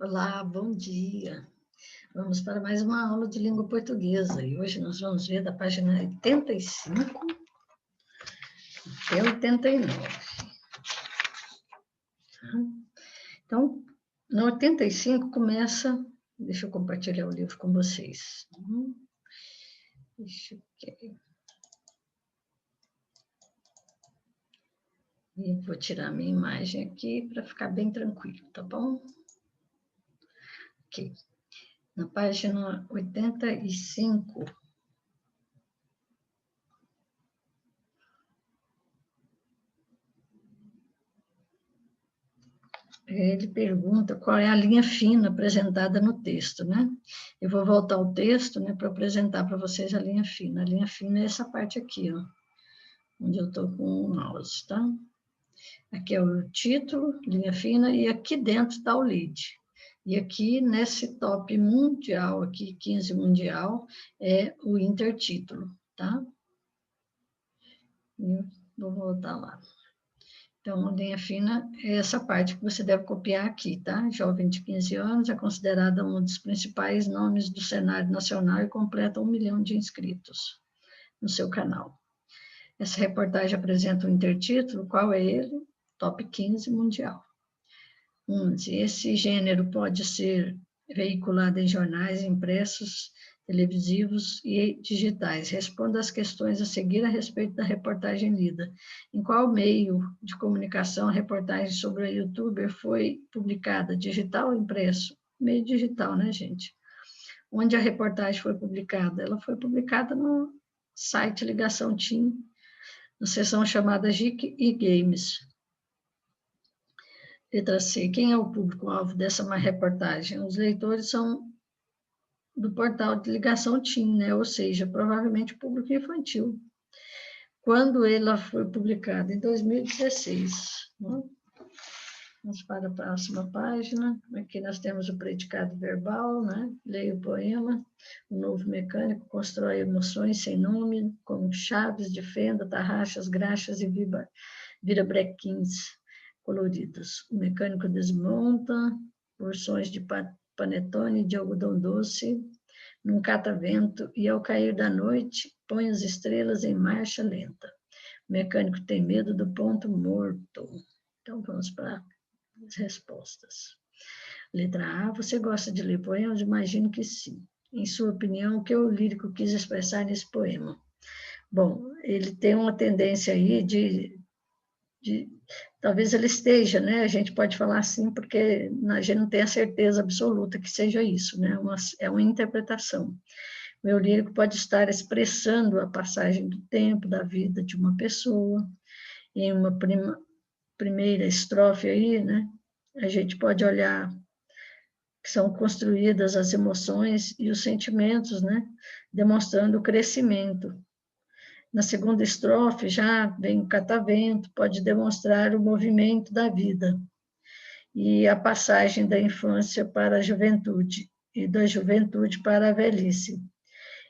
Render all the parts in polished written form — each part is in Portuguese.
Olá, bom dia. Vamos para mais uma aula de língua portuguesa e hoje nós vamos ver da página 85 até 89. Então, no 85 começa... Deixa eu compartilhar o livro com vocês. Deixa eu... E vou tirar a minha imagem aqui para ficar bem tranquilo, tá bom? Ok. Na página 85... ele pergunta qual é a linha fina apresentada no texto, né? Eu vou voltar ao texto, né, para apresentar para vocês a linha fina. A linha fina é essa parte aqui, ó, onde eu estou com o mouse, tá? Aqui é o título, linha fina, e aqui dentro está o lead. E aqui, nesse top mundial, aqui, 15 mundial, é o intertítulo, tá? Eu vou voltar lá. Então, a linha fina é essa parte que você deve copiar aqui, tá? Jovem de 15 anos é considerada um dos principais nomes do cenário nacional e completa 1 milhão de inscritos no seu canal. Essa reportagem apresenta um intertítulo, qual é ele? Top 15 mundial. 11. Esse gênero pode ser veiculado em jornais impressos, televisivos e digitais. Responda às questões a seguir a respeito da reportagem lida. Em qual meio de comunicação a reportagem sobre a youtuber foi publicada? Digital ou impresso? Meio digital, né, gente? Onde a reportagem foi publicada? Ela foi publicada no site Ligação Team, na seção chamada GIC e Games. Letra C. Quem é o público-alvo dessa reportagem? Os leitores são do portal de Ligação Team, né? Ou seja, provavelmente público infantil. Quando ela foi publicada? Em 2016. Né? Vamos para a próxima página. Aqui nós temos o predicado verbal, né? Leia o poema. O novo mecânico constrói emoções sem nome, como chaves de fenda, tarraxas, graxas e virabrequins coloridos. O mecânico desmonta porções de panetone de algodão doce num catavento e, ao cair da noite, põe as estrelas em marcha lenta. O mecânico tem medo do ponto morto. Então, vamos para as respostas. Letra A. Você gosta de ler poemas? Imagino que sim. Em sua opinião, o que o lírico quis expressar nesse poema? Bom, ele tem uma tendência aí de talvez ele esteja, né? A gente pode falar assim, porque a gente não tem a certeza absoluta que seja isso, né? É uma interpretação. O eu lírico pode estar expressando a passagem do tempo, da vida de uma pessoa. Em uma primeira estrofe aí, né? A gente pode olhar que são construídas as emoções e os sentimentos, né? Demonstrando o crescimento. Na segunda estrofe, já vem o catavento, pode demonstrar o movimento da vida e a passagem da infância para a juventude e da juventude para a velhice.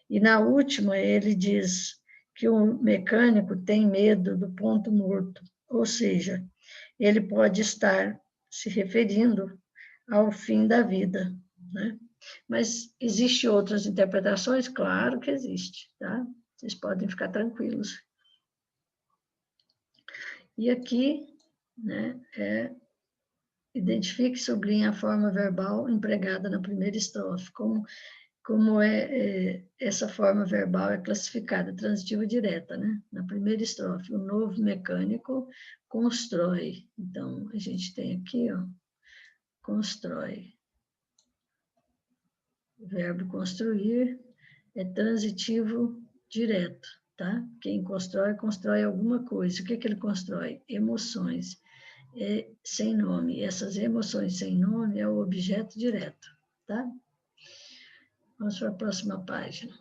E na última, ele diz que o mecânico tem medo do ponto morto, ou seja, ele pode estar se referindo ao fim da vida, né? Mas existem outras interpretações? Claro que existe, tá? Vocês podem ficar tranquilos. E aqui, né, identifique e sublinhe a forma verbal empregada na primeira estrofe. Como essa forma verbal é classificada? Transitiva direta, né? Na primeira estrofe, o novo mecânico constrói. Então, a gente tem aqui, ó, constrói. O verbo construir é transitivo direto, tá? Quem constrói, constrói alguma coisa. O que ele constrói? Emoções. Sem nome. Essas emoções sem nome é o objeto direto, tá? Vamos para a próxima página.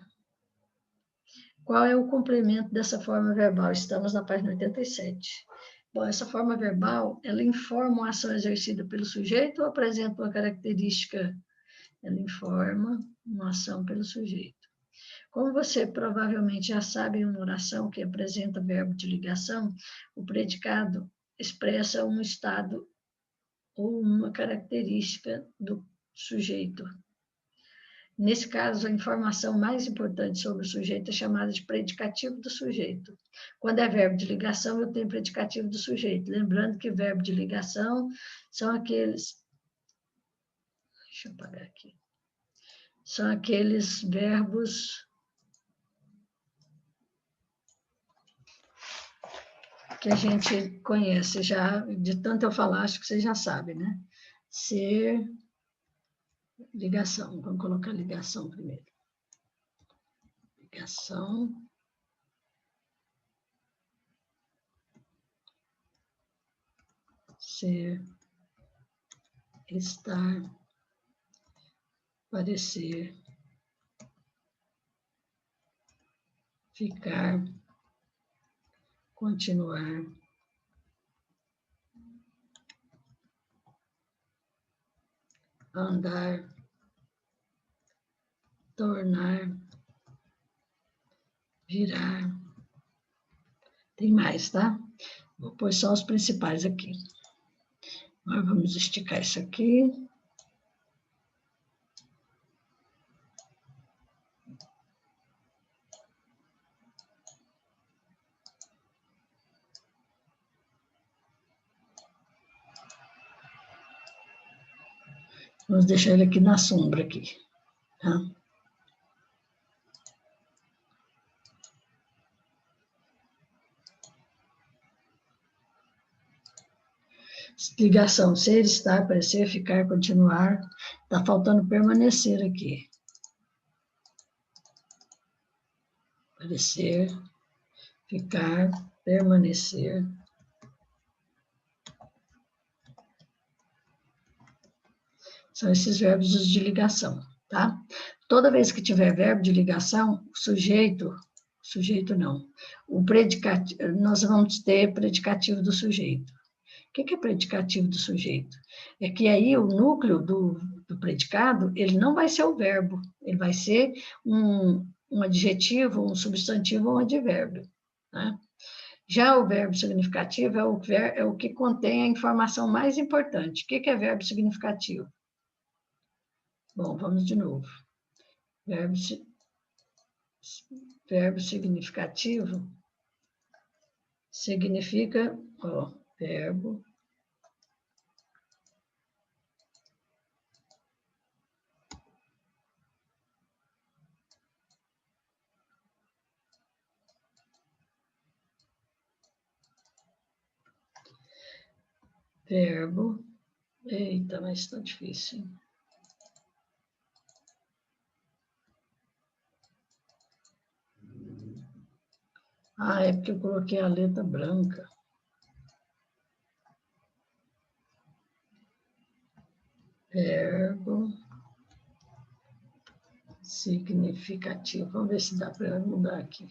Qual é o complemento dessa forma verbal? Estamos na página 87. Bom, essa forma verbal, ela informa uma ação exercida pelo sujeito ou apresenta uma característica? Ela informa uma ação pelo sujeito. Como você provavelmente já sabe em uma oração que apresenta verbo de ligação, o predicado expressa um estado ou uma característica do sujeito. Nesse caso, a informação mais importante sobre o sujeito é chamada de predicativo do sujeito. Quando é verbo de ligação, eu tenho predicativo do sujeito. Lembrando que verbo de ligação são aqueles... Deixa eu apagar aqui. São aqueles verbos que a gente conhece já, de tanto eu falar, acho que você já sabe, né? Ser, ligação. Vamos colocar ligação primeiro. Ligação. Ser, estar, parecer, ficar, continuar, andar, tornar, virar. Tem mais, tá? Vou pôr só os principais aqui. Agora vamos esticar isso aqui. Vamos deixar ele aqui na sombra aqui, tá? Ligação, ser, estar, parecer, ficar, continuar. Está faltando permanecer aqui. Parecer, ficar, permanecer. São esses verbos de ligação, tá? Toda vez que tiver verbo de ligação, sujeito não, o predicativo, nós vamos ter predicativo do sujeito. O que é predicativo do sujeito? É que aí o núcleo do predicado, ele não vai ser o verbo, ele vai ser um adjetivo, um substantivo ou um advérbio, né? Já o verbo significativo é o que contém a informação mais importante. O que é verbo significativo? Bom, vamos de novo. Verbo significativo significa, ó, verbo eita, mas está difícil. Ah, é porque eu coloquei a letra branca. Verbo significativo. Vamos ver se dá para mudar aqui.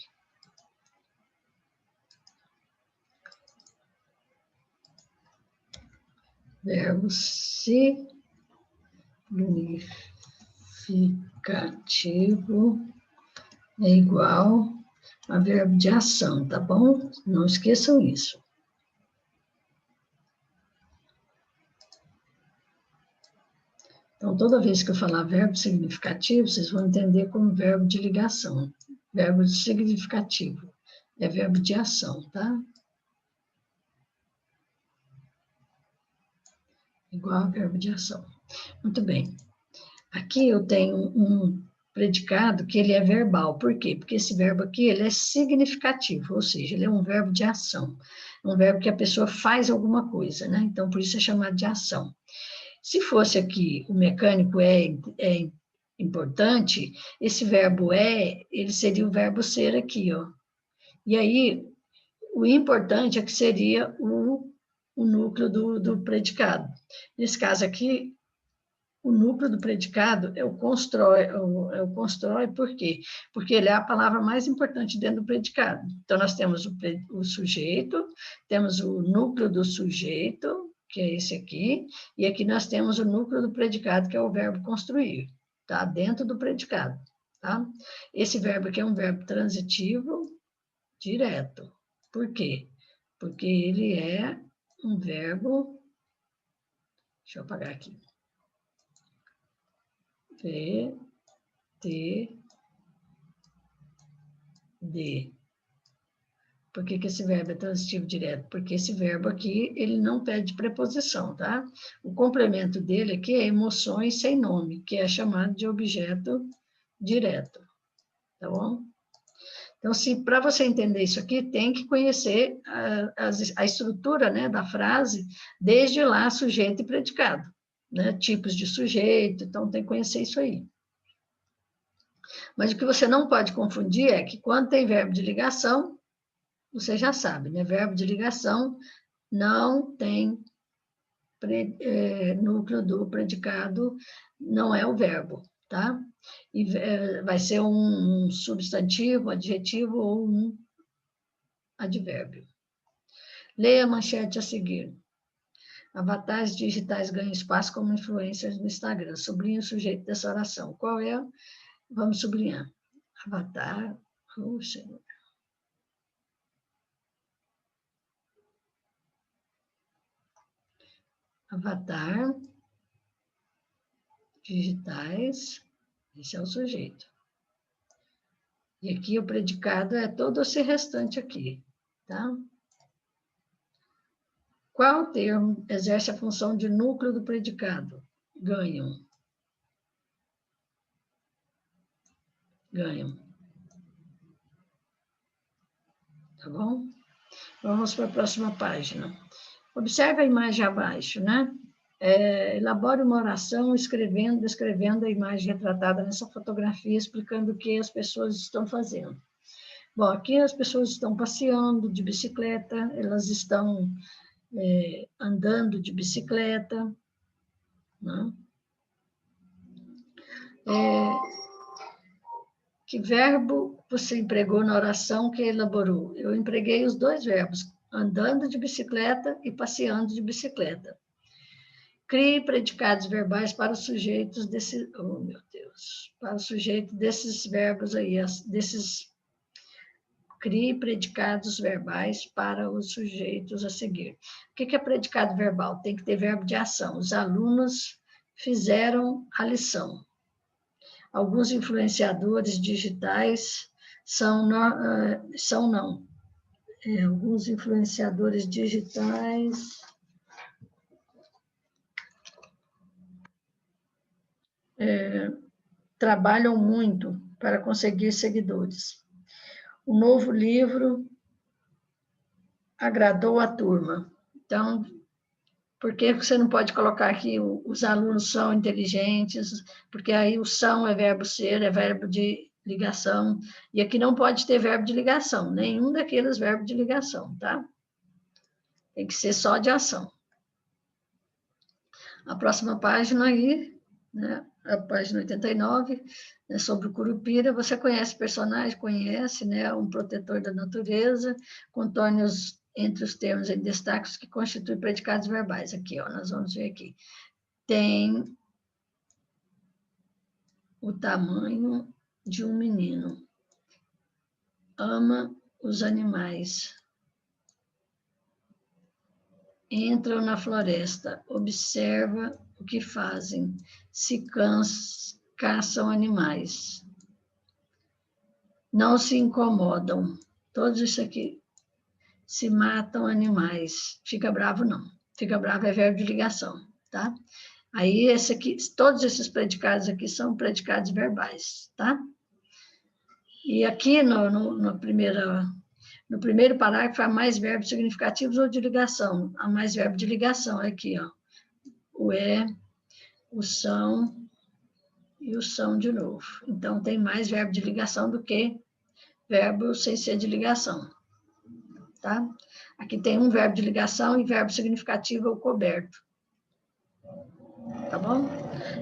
Verbo significativo é igual a verbo de ação, tá bom? Não esqueçam isso. Então, toda vez que eu falar verbo significativo, vocês vão entender como verbo de ligação. Verbo significativo é verbo de ação, tá? Igual a verbo de ação. Muito bem. Aqui eu tenho um predicado que ele é verbal. Por quê? Porque esse verbo aqui, ele é significativo, ou seja, ele é um verbo de ação. É um verbo que a pessoa faz alguma coisa, né? Então, por isso é chamado de ação. Se fosse aqui o mecânico é importante, esse verbo ele seria o verbo ser aqui, ó. E aí, o importante é que seria o núcleo do predicado. Nesse caso aqui, o núcleo do predicado é o constrói, por quê? Porque ele é a palavra mais importante dentro do predicado. Então, nós temos o sujeito, temos o núcleo do sujeito, que é esse aqui, e aqui nós temos o núcleo do predicado, que é o verbo construir, tá? Dentro do predicado, tá? Esse verbo aqui é um verbo transitivo direto. Por quê? Porque ele é um verbo... Deixa eu apagar aqui. P, T, D. Por que esse verbo é transitivo direto? Porque esse verbo aqui, ele não pede preposição, tá? O complemento dele aqui é emoções sem nome, que é chamado de objeto direto, tá bom? Então, para você entender isso aqui, tem que conhecer a estrutura, né, da frase, desde lá, sujeito e predicado, né? Tipos de sujeito, então tem que conhecer isso aí. Mas o que você não pode confundir é que quando tem verbo de ligação, você já sabe, né? Verbo de ligação não tem núcleo do predicado, não é o verbo, tá? E vai ser um substantivo, adjetivo ou um advérbio. Leia a manchete a seguir. Avatares digitais ganham espaço como influencers no Instagram. Sublinhe o sujeito dessa oração. Qual é? Vamos sublinhar. Avatar. Oh, Senhor. Avatar digitais. Esse é o sujeito. E aqui o predicado é todo esse restante aqui, tá? Qual termo exerce a função de núcleo do predicado? Ganham. Ganham. Tá bom? Vamos para a próxima página. Observe a imagem abaixo, né? Elabore uma oração descrevendo a imagem retratada nessa fotografia, explicando o que as pessoas estão fazendo. Bom, aqui as pessoas estão passeando de bicicleta, elas estão andando de bicicleta, né? Que verbo você empregou na oração que elaborou? Eu empreguei os dois verbos, andando de bicicleta e passeando de bicicleta. Crie predicados verbais para os sujeitos desses... Oh, meu Deus! Para o sujeito desses verbos aí, Crie predicados verbais para os sujeitos a seguir. O que é predicado verbal? Tem que ter verbo de ação. Os alunos fizeram a lição. Alguns influenciadores digitais alguns influenciadores digitais trabalham muito para conseguir seguidores. O novo livro agradou a turma. Então, por que você não pode colocar aqui os alunos são inteligentes? Porque aí o são é verbo ser, é verbo de ligação. E aqui não pode ter verbo de ligação, nenhum daqueles verbos de ligação, tá? Tem que ser só de ação. A próxima página aí, né? A página 89, né, sobre o Curupira. Você conhece o personagem? Conhece, né? Um protetor da natureza, contornos entre os termos em destaques que constituem predicados verbais. Aqui, ó, nós vamos ver aqui. Tem o tamanho de um menino. Ama os animais. Entram na floresta, observa o que fazem, se caçam animais. Não se incomodam. Todos isso aqui. Se matam animais. Fica bravo, não. Fica bravo é verbo de ligação, tá? Aí, esse aqui, todos esses predicados aqui são predicados verbais, tá? E aqui no primeiro parágrafo, há mais verbos significativos ou de ligação. Há mais verbo de ligação, aqui, ó. O é, o são e o são de novo. Então, tem mais verbo de ligação do que verbo sem ser de ligação, tá? Aqui tem um verbo de ligação e verbo significativo ou coberto. Tá bom?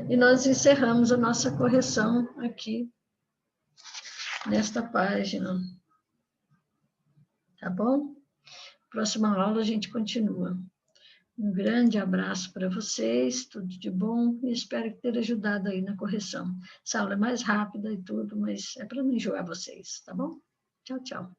E nós encerramos a nossa correção aqui, nesta página. Tá bom? Próxima aula a gente continua. Um grande abraço para vocês, tudo de bom, e espero ter ajudado aí na correção. Essa aula é mais rápida e tudo, mas é para não enjoar vocês, tá bom? Tchau, tchau.